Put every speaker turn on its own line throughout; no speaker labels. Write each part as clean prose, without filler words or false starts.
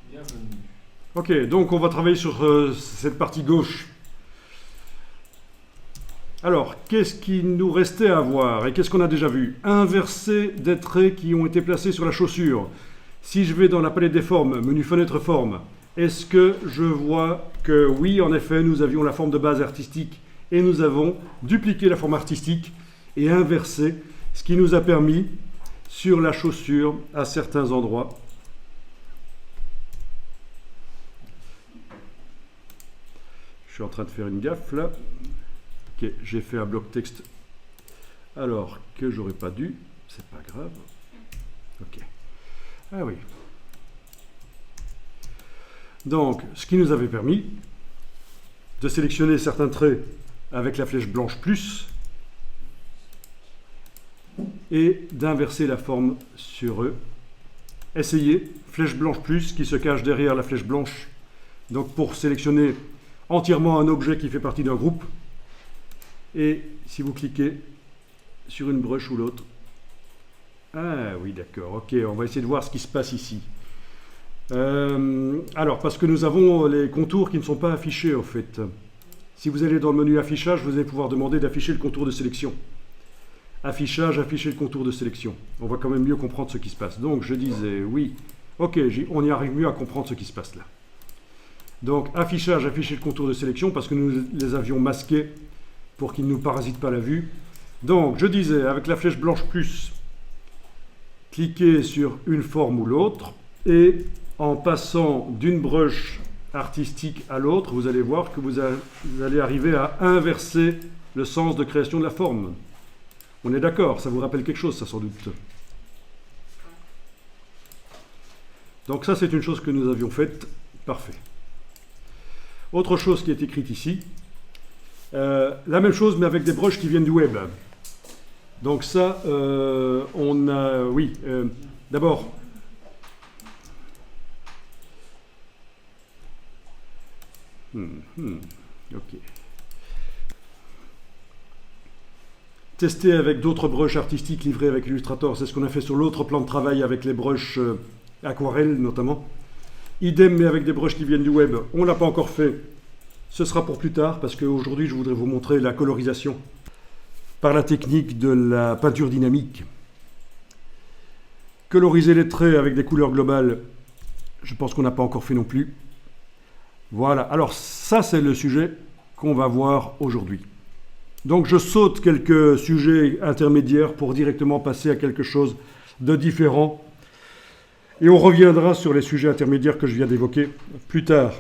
Bienvenue.
Ok, donc on va travailler sur cette partie gauche. Alors, qu'est-ce qu'il nous restait à voir et qu'est-ce qu'on a déjà vu? Inverser des traits qui ont été placés sur la chaussure. Si je vais dans la palette des formes, menu fenêtre forme, est-ce que je vois que oui, en effet, nous avions la forme de base artistique et nous avons dupliqué la forme artistique et inversé, ce qui nous a permis, sur la chaussure, à certains endroits, je suis en train de faire une gaffe là. Ok, j'ai fait un bloc texte alors que j'aurais pas dû, c'est pas grave. Ok. Ah oui. Donc, ce qui nous avait permis de sélectionner certains traits avec la flèche blanche plus et d'inverser la forme sur eux. Essayez, flèche blanche plus qui se cache derrière la flèche blanche. Donc pour sélectionner entièrement un objet qui fait partie d'un groupe. Et si vous cliquez sur une brush ou l'autre, ah oui d'accord, ok, on va essayer de voir ce qui se passe ici. Alors, parce que nous avons les contours qui ne sont pas affichés en fait. Si vous allez dans le menu affichage, vous allez pouvoir demander d'afficher le contour de sélection. Affichage, afficher le contour de sélection. On va quand même mieux comprendre ce qui se passe. Donc je disais oui, ok, on y arrive mieux à comprendre ce qui se passe là. Donc affichage, afficher le contour de sélection parce que nous les avions masqués pour qu'ils ne nous parasitent pas la vue. Donc je disais avec la flèche blanche plus, cliquez sur une forme ou l'autre et en passant d'une brush artistique à l'autre, vous allez voir que vous allez arriver à inverser le sens de création de la forme. On est d'accord, ça vous rappelle quelque chose, ça sans doute. Donc ça, c'est une chose que nous avions faite. Parfait. Autre chose qui est écrite ici, la même chose, mais avec des brushes qui viennent du web. Donc ça, on a... Oui, d'abord... ok. Tester avec d'autres brushes artistiques livrées avec Illustrator, c'est ce qu'on a fait sur l'autre plan de travail avec les brushes aquarelles notamment. Idem mais avec des brushes qui viennent du web, on ne l'a pas encore fait. Ce sera pour plus tard parce qu'aujourd'hui je voudrais vous montrer la colorisation par la technique de la peinture dynamique. Coloriser les traits avec des couleurs globales, je pense qu'on n'a pas encore fait non plus. Voilà, alors ça c'est le sujet qu'on va voir aujourd'hui. Donc je saute quelques sujets intermédiaires pour directement passer à quelque chose de différent. Et on reviendra sur les sujets intermédiaires que je viens d'évoquer plus tard.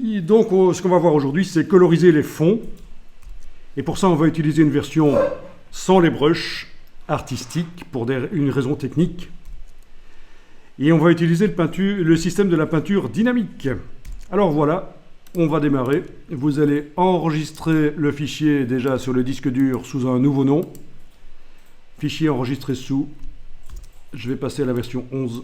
Et donc ce qu'on va voir aujourd'hui, c'est coloriser les fonds. Et pour ça, on va utiliser une version sans les brushes artistiques pour une raison technique. Et on va utiliser le système de la peinture dynamique. Alors voilà. On va démarrer. Vous allez enregistrer le fichier déjà sur le disque dur sous un nouveau nom. Fichier enregistré sous. Je vais passer à la version 11.